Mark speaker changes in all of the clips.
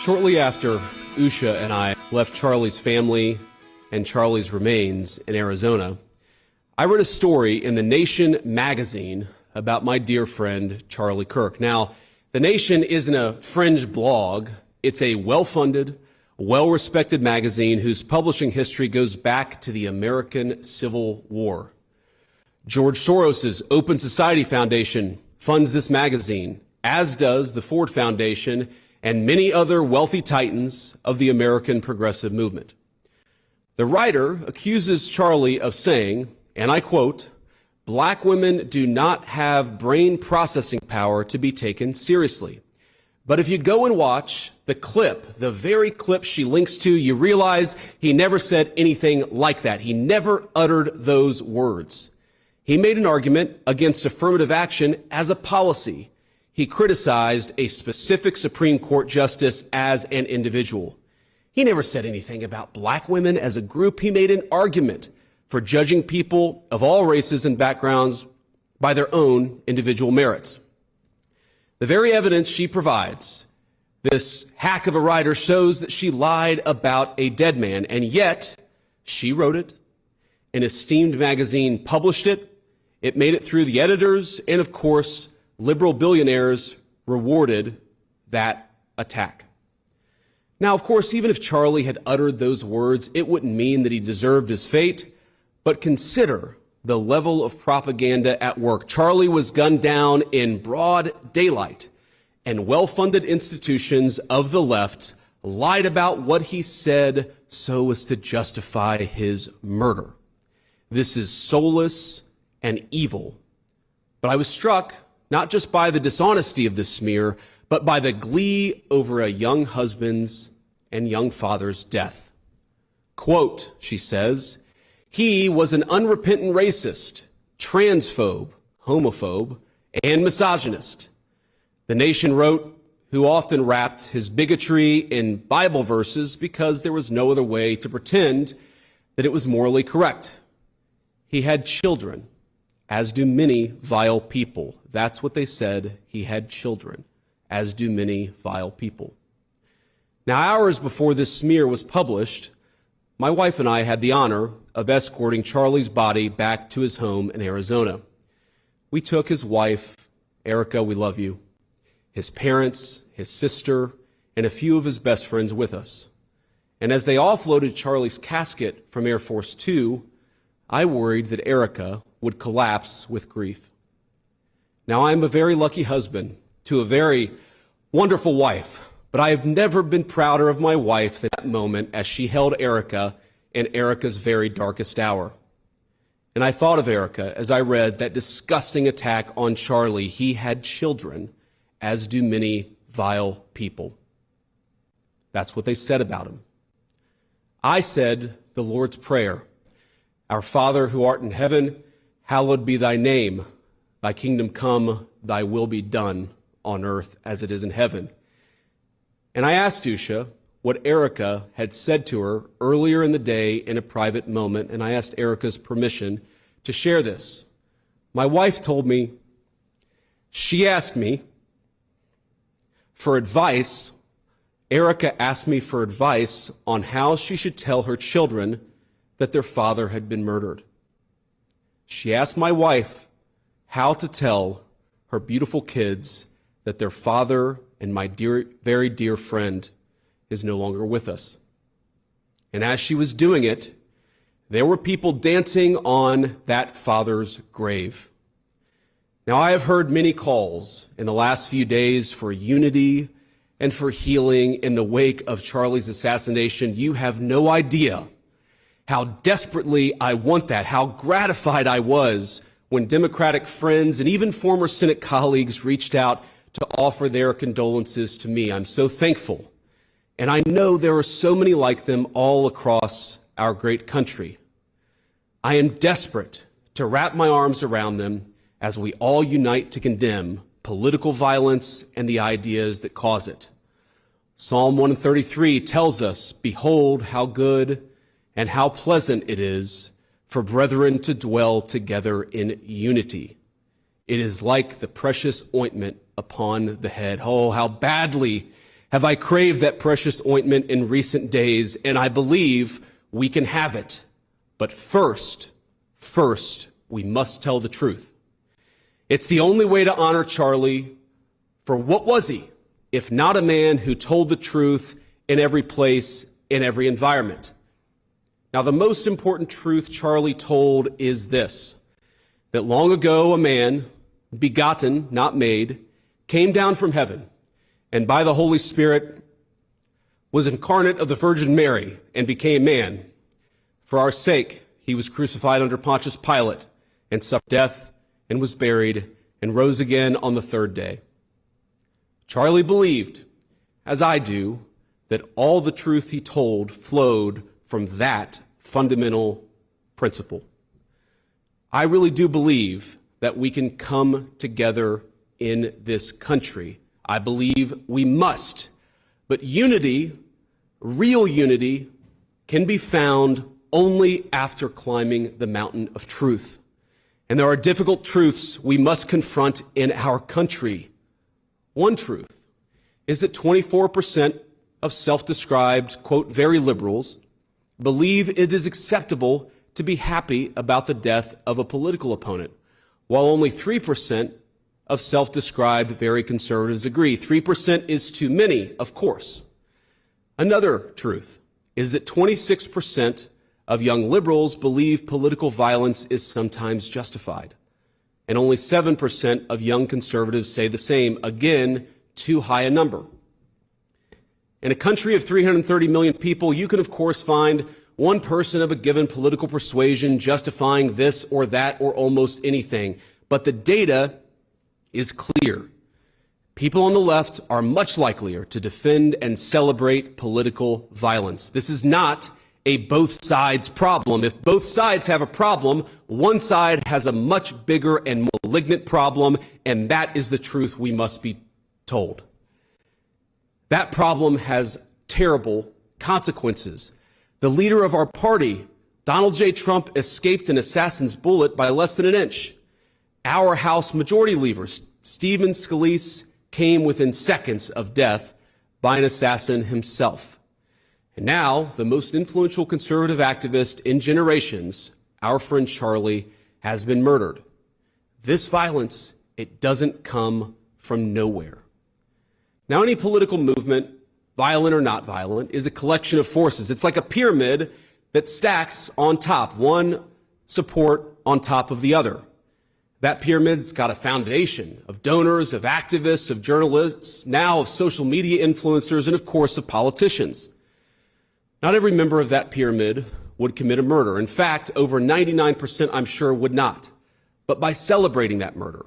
Speaker 1: Shortly after Usha and I left Charlie's family and Charlie's remains in Arizona, I read a story in The Nation magazine about my dear friend Charlie Kirk. Now, The Nation isn't a fringe blog. It's a well-funded, well-respected magazine whose publishing history goes back to the American Civil War. George Soros's Open Society Foundation funds this magazine, as does the Ford Foundation and many other wealthy titans of the American progressive movement. The writer accuses Charlie of saying, and I quote, "Black women do not have brain processing power to be taken seriously. But if you go and watch the clip, the very clip she links to, you realize he never said anything like that. He never uttered those words. He made an argument against affirmative action as a policy. He criticized a specific Supreme Court justice as an individual. He never said anything about black women as a group. He made an argument for judging people of all races and backgrounds by their own individual merits." The very evidence she provides, this hack of a writer, shows that she lied about a dead man, and yet she wrote it. An esteemed magazine published it. It made it through the editors, and of course, liberal billionaires rewarded that attack. Now, of course, even if Charlie had uttered those words, it wouldn't mean that he deserved his fate. But consider the level of propaganda at work. Charlie was gunned down in broad daylight, and well-funded institutions of the left lied about what he said so as to justify his murder. This is soulless and evil. But I was struck not just by the dishonesty of this smear, but by the glee over a young husband's and young father's death. Quote, she says, "He was an unrepentant racist, transphobe, homophobe, and misogynist." The Nation wrote, who often wrapped his bigotry in Bible verses because there was no other way to pretend that it was morally correct. He had children, as do many vile people. That's what they said. He had children, as do many vile people. Now, hours before this smear was published, my wife and I had the honor of escorting Charlie's body back to his home in Arizona. We took his wife, Erica, we love you, his parents, his sister, and a few of his best friends with us. And as they offloaded Charlie's casket from Air Force Two, I worried that Erica would collapse with grief. Now, I am a very lucky husband to a very wonderful wife, but I have never been prouder of my wife than that moment as she held Erica in Erica's very darkest hour. And I thought of Erica as I read that disgusting attack on Charlie. He had children, as do many vile people. That's what they said about him. I said the Lord's Prayer. Our Father who art in heaven, hallowed be thy name. Thy kingdom come, thy will be done on earth as it is in heaven. And I asked Usha what Erica had said to her earlier in the day in a private moment, and I asked Erica's permission to share this. My wife told me, she asked me for advice. Erica asked me for advice on how she should tell her children that their father had been murdered. She asked my wife how to tell her beautiful kids that their father and my dear, very dear friend is no longer with us. And as she was doing it, there were people dancing on that father's grave. Now, I have heard many calls in the last few days for unity and for healing in the wake of Charlie's assassination. You have no idea how desperately I want that, how gratified I was when Democratic friends and even former Senate colleagues reached out to offer their condolences to me. I'm so thankful. And I know there are so many like them all across our great country. I am desperate to wrap my arms around them as we all unite to condemn political violence and the ideas that cause it. Psalm 133 tells us, "Behold how good and how pleasant it is for brethren to dwell together in unity. It is like the precious ointment upon the head." Oh, how badly have I craved that precious ointment in recent days, and I believe we can have it. But first, we must tell the truth. It's the only way to honor Charlie, for what was he, if not a man who told the truth in every place, in every environment? Now, the most important truth Charlie told is this, that long ago a man, begotten, not made, came down from heaven, and by the Holy Spirit was incarnate of the Virgin Mary and became man. For our sake, he was crucified under Pontius Pilate and suffered death and was buried and rose again on the third day. Charlie believed, as I do, that all the truth he told flowed from that fundamental principle. I really do believe that we can come together in this country. I believe we must. But unity, real unity, can be found only after climbing the mountain of truth. And there are difficult truths we must confront in our country. One truth is that 24% of self-described, quote, very liberals believe it is acceptable to be happy about the death of a political opponent, while only 3% of self-described very conservatives agree. 3% is too many, of course. Another truth is that 26% of young liberals believe political violence is sometimes justified, and only 7% of young conservatives say the same. Again, too high a number. In a country of 330 million people, you can of course find one person of a given political persuasion justifying this or that or almost anything. But the data is clear. People on the left are much likelier to defend and celebrate political violence. This is not a both sides problem. If both sides have a problem, one side has a much bigger and malignant problem, and that is the truth we must be told. That problem has terrible consequences. The leader of our party, Donald J. Trump, escaped an assassin's bullet by less than an inch. Our House Majority Leader, Stephen Scalise, came within seconds of death by an assassin himself. And now, the most influential conservative activist in generations, our friend Charlie, has been murdered. This violence, it doesn't come from nowhere. Now, any political movement, violent or not violent, is a collection of forces. It's like a pyramid that stacks on top, one support on top of the other. That pyramid's got a foundation of donors, of activists, of journalists, now of social media influencers, and of course of politicians. Not every member of that pyramid would commit a murder. In fact, over 99% I'm sure would not. But by celebrating that murder,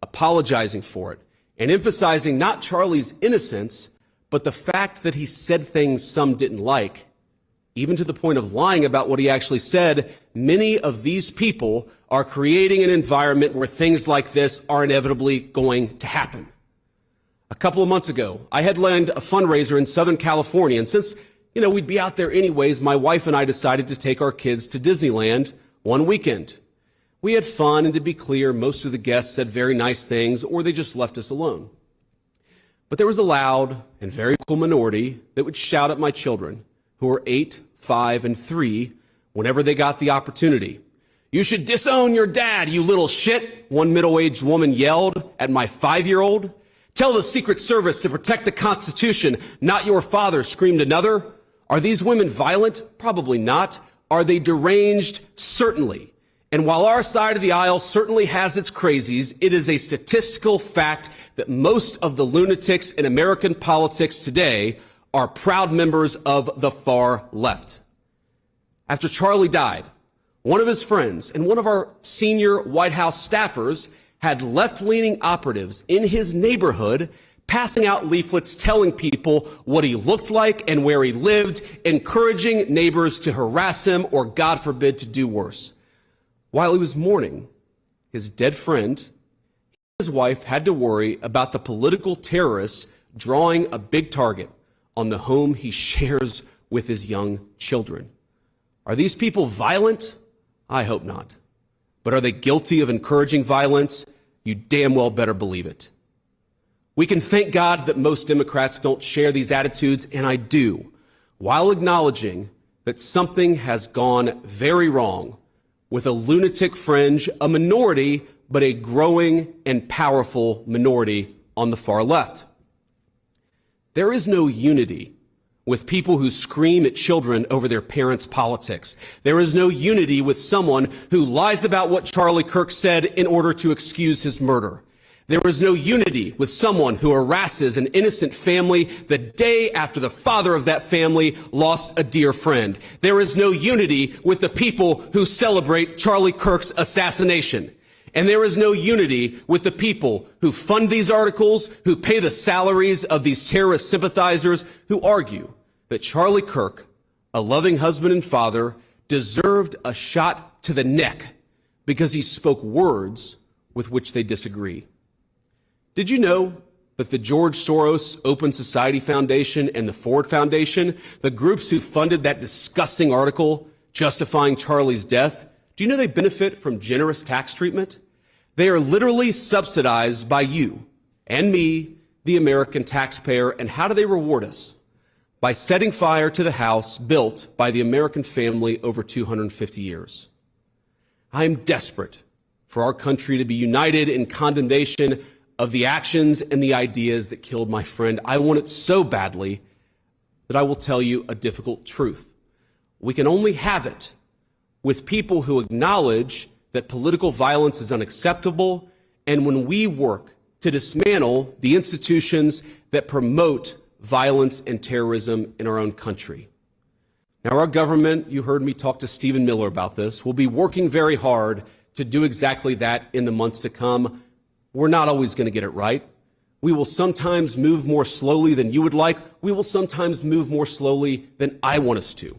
Speaker 1: apologizing for it, and emphasizing not Charlie's innocence, but the fact that he said things some didn't like, even to the point of lying about what he actually said, many of these people are creating an environment where things like this are inevitably going to happen. A couple of months ago, I headlined a fundraiser in Southern California, and since, we'd be out there anyways, my wife and I decided to take our kids to Disneyland one weekend. We had fun, and to be clear, most of the guests said very nice things, or they just left us alone. But there was a loud and very cool minority that would shout at my children, who were 8, 5, and 3, whenever they got the opportunity. "You should disown your dad, you little shit," one middle-aged woman yelled at my 5-year-old. "Tell the Secret Service to protect the Constitution, not your father," screamed another. Are these women violent? Probably not. Are they deranged? Certainly. And while our side of the aisle certainly has its crazies, it is a statistical fact that most of the lunatics in American politics today are proud members of the far left. After Charlie died, one of his friends and one of our senior White House staffers had left-leaning operatives in his neighborhood passing out leaflets telling people what he looked like and where he lived, encouraging neighbors to harass him or, God forbid, to do worse. While he was mourning his dead friend, he and his wife had to worry about the political terrorists drawing a big target on the home he shares with his young children. Are these people violent? I hope not. But are they guilty of encouraging violence? You damn well better believe it. We can thank God that most Democrats don't share these attitudes, and I do, while acknowledging that something has gone very wrong with a lunatic fringe, a minority, but a growing and powerful minority on the far left. There is no unity with people who scream at children over their parents' politics. There is no unity with someone who lies about what Charlie Kirk said in order to excuse his murder. There is no unity with someone who harasses an innocent family the day after the father of that family lost a dear friend. There is no unity with the people who celebrate Charlie Kirk's assassination. And there is no unity with the people who fund these articles, who pay the salaries of these terrorist sympathizers, who argue that Charlie Kirk, a loving husband and father, deserved a shot to the neck because he spoke words with which they disagree. Did you know that the George Soros Open Society Foundation and the Ford Foundation, the groups who funded that disgusting article justifying Charlie's death, do you know they benefit from generous tax treatment? They are literally subsidized by you and me, the American taxpayer. And how do they reward us? By setting fire to the house built by the American family over 250 years. I am desperate for our country to be united in condemnation of the actions and the ideas that killed my friend. I want it so badly that I will tell you a difficult truth. We can only have it with people who acknowledge that political violence is unacceptable, and when we work to dismantle the institutions that promote violence and terrorism in our own country. Now, our government, you heard me talk to Stephen Miller about this, will be working very hard to do exactly that in the months to come. We're not always going to get it right. We will sometimes move more slowly than you would like. We will sometimes move more slowly than I want us to.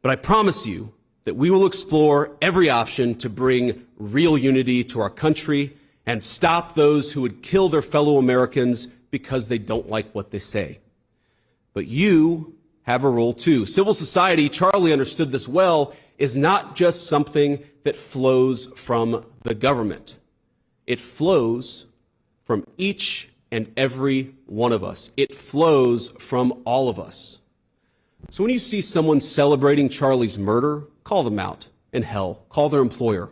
Speaker 1: But I promise you that we will explore every option to bring real unity to our country and stop those who would kill their fellow Americans because they don't like what they say. But you have a role too. Civil society, Charlie understood this well, is not just something that flows from the government. It flows from each and every one of us. It flows from all of us. So when you see someone celebrating Charlie's murder, call them out. And hell, call their employer.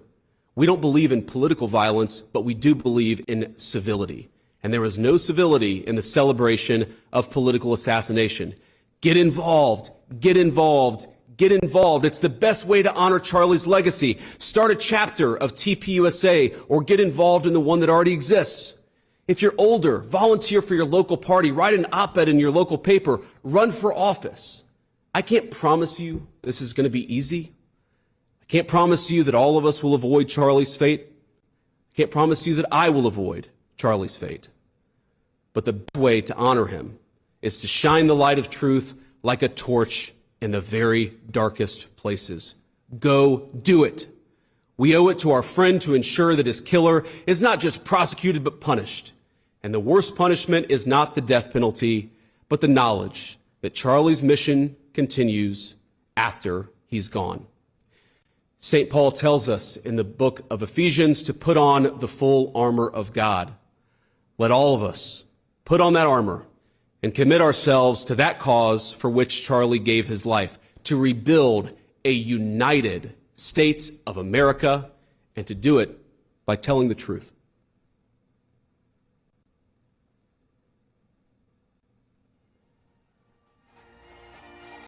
Speaker 1: We don't believe in political violence, but we do believe in civility. And there is no civility in the celebration of political assassination. Get involved. Get involved. Get involved. It's the best way to honor Charlie's legacy. Start a chapter of TPUSA or get involved in the one that already exists. If you're older, volunteer for your local party, write an op-ed in your local paper, run for office. I can't promise you this is going to be easy. I can't promise you that all of us will avoid Charlie's fate. I can't promise you that I will avoid Charlie's fate. But the best way to honor him is to shine the light of truth like a torch in the very darkest places. Go do it. We owe it to our friend to ensure that his killer is not just prosecuted but punished. And the worst punishment is not the death penalty, but the knowledge that Charlie's mission continues after he's gone. St. Paul tells us in the book of Ephesians to put on the full armor of God. Let all of us put on that armor and commit ourselves to that cause for which Charlie gave his life, to rebuild a united States of America, and to do it by telling the truth.